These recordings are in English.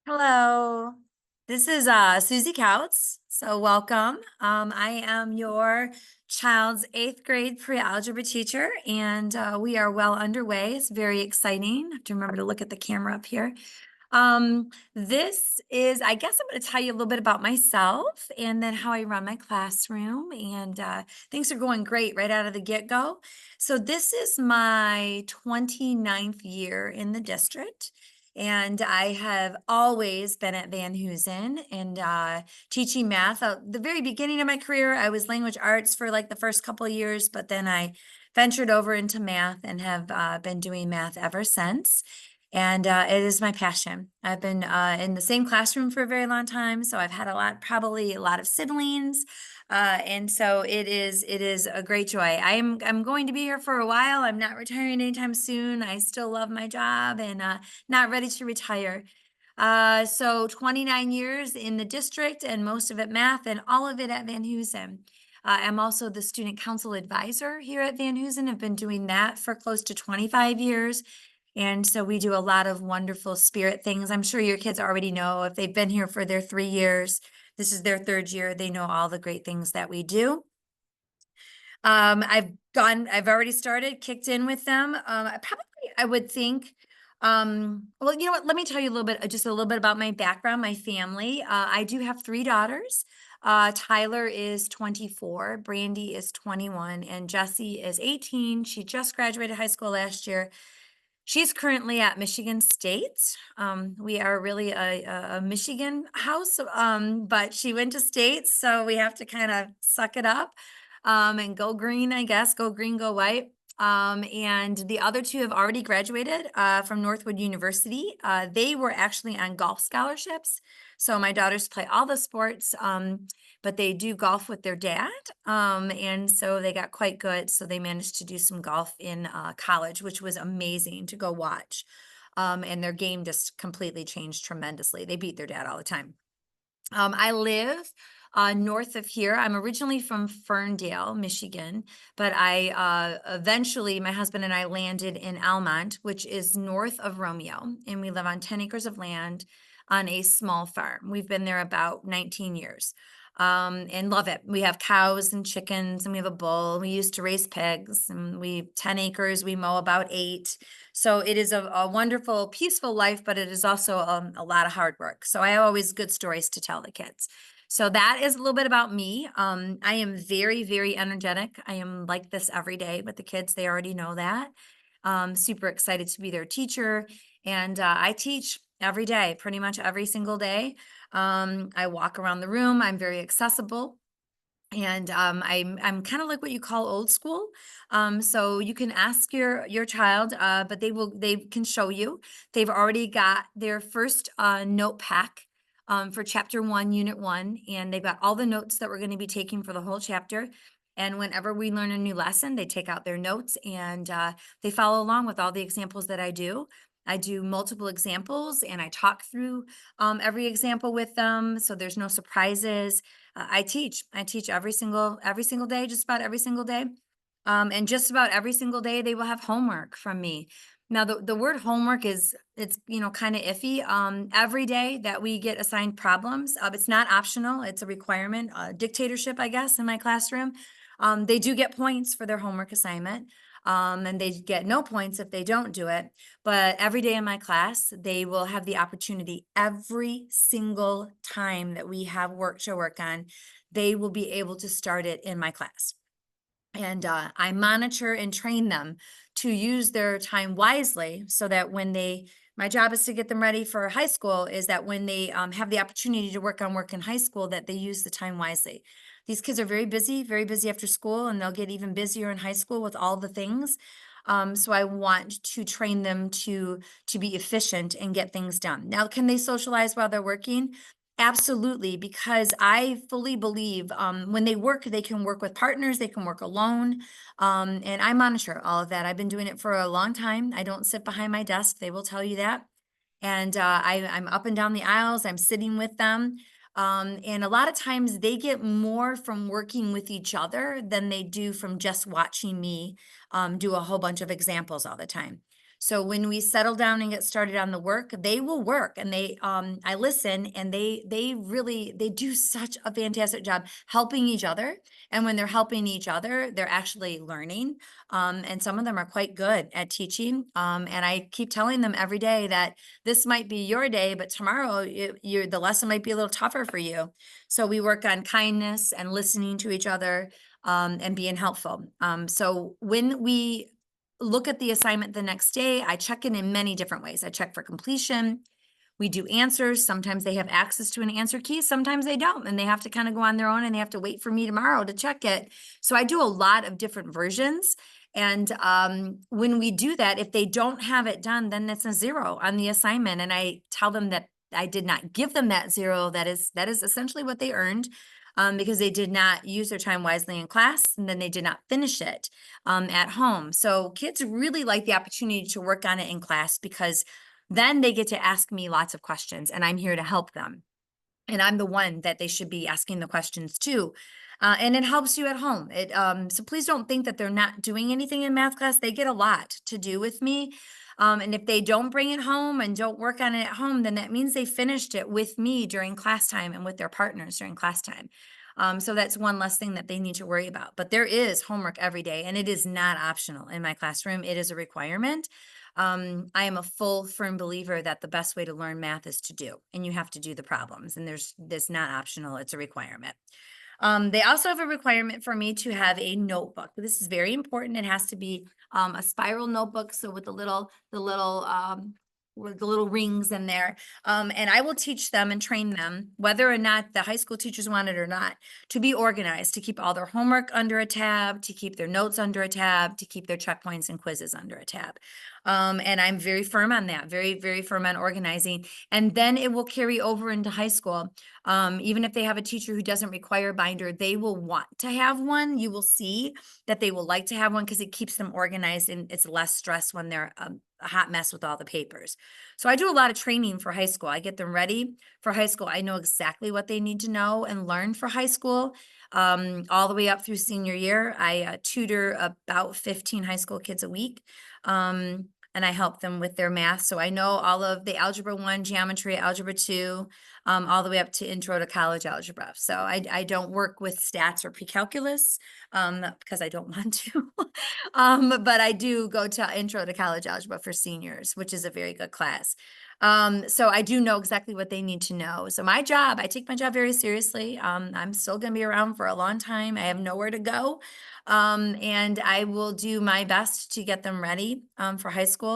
Hello, this is Susie Kautz. So welcome. I am your child's 8th grade pre-algebra teacher, and we are well underway. It's very exciting. I have to remember to look at the camera up here. This is, I guess I'm going to tell you a little bit about myself and then how I run my classroom. And things are going great right out of the get-go. So this is my 29th year in the district. And I have always been at Van Hoosen and teaching math. The very beginning of my career, I was language arts for like the first couple of years, but then I ventured over into math and have been doing math ever since. And it is my passion. I've been in the same classroom for a very long time, so I've had probably a lot of siblings, and so it is a great joy. I'm going to be here for a while. I'm not retiring anytime soon. I still love my job and not ready to retire. So 29 years in the district and most of it math and all of it at Van Hoosen. I'm also the student council advisor here at Van Hoosen. I've been doing that for close to 25 years. And so we do a lot of wonderful spirit things. I'm sure your kids already know if they've been here for their 3 years. This is their 3rd year. They know all the great things that we do. I've already started, kicked in with them. I would think, well, you know what, let me tell you just a little bit about my background, my family. I do have 3 daughters. Tyler is 24, Brandy is 21, and Jessie is 18. She just graduated high school last year. She's currently at Michigan State. We are really a Michigan house, but she went to state, so we have to kind of suck it up and go green, I guess. Go green, go white. And the other 2 have already graduated from Northwood University. They were actually on golf scholarships. So my daughters play all the sports, but they do golf with their dad. And so they got quite good. So they managed to do some golf in college, which was amazing to go watch. And their game just completely changed tremendously. They beat their dad all the time. I live north of here. I'm originally from Ferndale, Michigan, but I eventually, my husband and I landed in Almont, which is north of Romeo, and we live on 10 acres of land on a small farm. We've been there about 19 years. And love it. We have cows and chickens, and we have a bull. We used to raise pigs, and 10 acres, we mow about 8. So it is a wonderful, peaceful life, but it is also a lot of hard work. So I have always good stories to tell the kids. So that is a little bit about me. I am very, very energetic. I am like this every day with the kids. They already know that. Super excited to be their teacher. And I teach every day, pretty much every single day. I walk around the room. I'm very accessible. And I'm kind of like what you call old school. So you can ask your child, but they can show you. They've already got their first note pack for chapter 1, unit 1, and they've got all the notes that we're going to be taking for the whole chapter. And whenever we learn a new lesson, they take out their notes and they follow along with all the examples that I do. I do multiple examples and I talk through every example with them, so there's no surprises. I teach every single day, just about every single day. And just about every single day they will have homework from me. Now the word homework it's kind of iffy. Every day that we get assigned problems, it's not optional, it's a requirement, dictatorship, I guess, in my classroom. They do get points for their homework assignment. And they get no points if they don't do it. But every day in my class, they will have the opportunity every single time that we have work to work on, they will be able to start it in my class. And I monitor and train them to use their time wisely so that my job is to get them ready for high school, is that when they have the opportunity to work on work in high school, that they use the time wisely. These kids are very busy after school, and they'll get even busier in high school with all the things. So I want to train them to be efficient and get things done. Now, can they socialize while they're working? Absolutely, because I fully believe when they work, they can work with partners, they can work alone. And I monitor all of that. I've been doing it for a long time. I don't sit behind my desk. They will tell you that. And I'm up and down the aisles. I'm sitting with them. And a lot of times they get more from working with each other than they do from just watching me do a whole bunch of examples all the time. So when we settle down and get started on the work, they will work, and I listen, and they really, they do such a fantastic job helping each other. And when they're helping each other, they're actually learning. And some of them are quite good at teaching. And I keep telling them every day that this might be your day, but tomorrow the lesson might be a little tougher for you. So we work on kindness and listening to each other, and being helpful. So when we look at the assignment the next day, I check in many different ways. I check for completion. We do answers. Sometimes they have access to an answer key. Sometimes they don't, and they have to kind of go on their own, and they have to wait for me tomorrow to check it. So I do a lot of different versions. And when we do that, if they don't have it done, then that's a 0 on the assignment. And I tell them that I did not give them that 0. That is essentially what they earned, because they did not use their time wisely in class, and then they did not finish it at home. So kids really like the opportunity to work on it in class, because then they get to ask me lots of questions, and I'm here to help them. And I'm the one that they should be asking the questions to. And it helps you at home. So please don't think that they're not doing anything in math class. They get a lot to do with me. And if they don't bring it home and don't work on it at home, then that means they finished it with me during class time and with their partners during class time. So that's one less thing that they need to worry about. But there is homework every day, and it is not optional in my classroom. It is a requirement. I am a full, firm believer that the best way to learn math is to do, and you have to do the problems, and there's not optional, it's a requirement. They also have a requirement for me to have a notebook. This is very important. It has to be a spiral notebook, so with with the little rings in there. And I will teach them and train them, whether or not the high school teachers want it or not, to be organized, to keep all their homework under a tab, to keep their notes under a tab, to keep their checkpoints and quizzes under a tab. And I'm very firm on that, very, very firm on organizing. And then it will carry over into high school. Even if they have a teacher who doesn't require a binder, they will want to have one. You will see that they will like to have one, because it keeps them organized, and it's less stress when they're a hot mess with all the papers. So I do a lot of training for high school. I get them ready for high school. I know exactly what they need to know and learn for high school, all the way up through senior year. I tutor about 15 high school kids a week. And I help them with their math. So I know all of the Algebra 1, Geometry, Algebra 2, all the way up to Intro to College Algebra. So I don't work with stats or pre-calculus, because I don't want to. But I do go to Intro to College Algebra for seniors, which is a very good class. So I do know exactly what they need to know. So my job, I take my job very seriously. I'm still going to be around for a long time. I have nowhere to go. And I will do my best to get them ready for high school.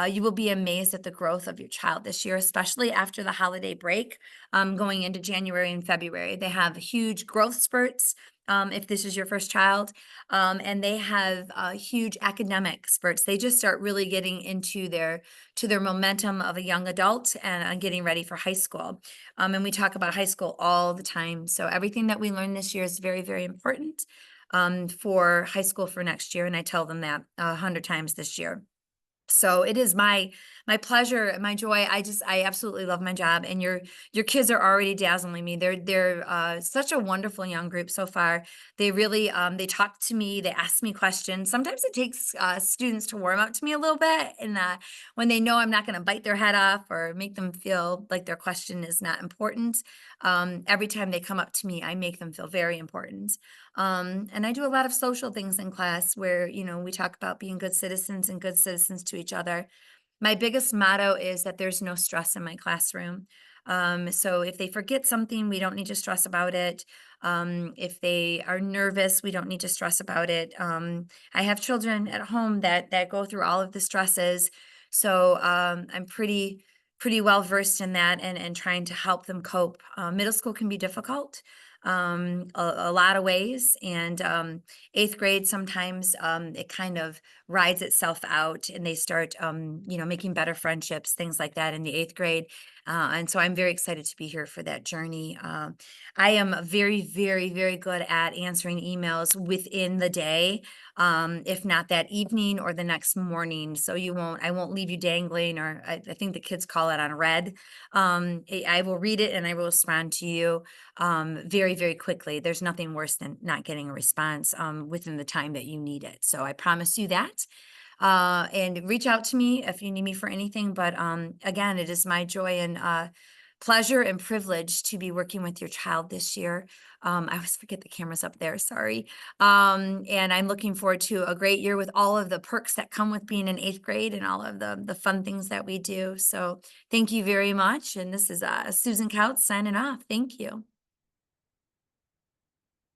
You will be amazed at the growth of your child this year, especially after the holiday break, going into January and February. They have huge growth spurts. If this is your first child, and they have huge academic spurts. They just start really getting into their momentum of a young adult, and getting ready for high school. And we talk about high school all the time. So everything that we learn this year is very, very important for high school for next year. And I tell them that 100 times this year. So it is my pleasure and my joy. I absolutely love my job, and your kids are already dazzling me. They're such a wonderful young group so far. They really they talk to me, they ask me questions. Sometimes it takes students to warm up to me a little bit, and when they know I'm not going to bite their head off or make them feel like their question is not important. Every time they come up to me, I make them feel very important. And I do a lot of social things in class where, we talk about being good citizens and good citizens to each other. My biggest motto is that there's no stress in my classroom. So if they forget something, we don't need to stress about it. If they are nervous, we don't need to stress about it. I have children at home that go through all of the stresses. So I'm pretty well versed in that, and trying to help them cope. Middle school can be difficult, a lot of ways. And eighth grade, sometimes it kind of rides itself out, and they start, making better friendships, things like that in the eighth grade. And so I'm very excited to be here for that journey. I am very, very, very good at answering emails within the day, if not that evening or the next morning. So I won't leave you dangling, or I think the kids call it on red. I will read it, and I will respond to you very, very quickly. There's nothing worse than not getting a response within the time that you need it. So I promise you that. and reach out to me if you need me for anything. But again, it is my joy and pleasure and privilege to be working with your child this year. I always forget the camera's up there, sorry. And I'm looking forward to a great year with all of the perks that come with being in eighth grade and all of the fun things that we do. So thank you very much. And this is Susan Kautz signing off. Thank you.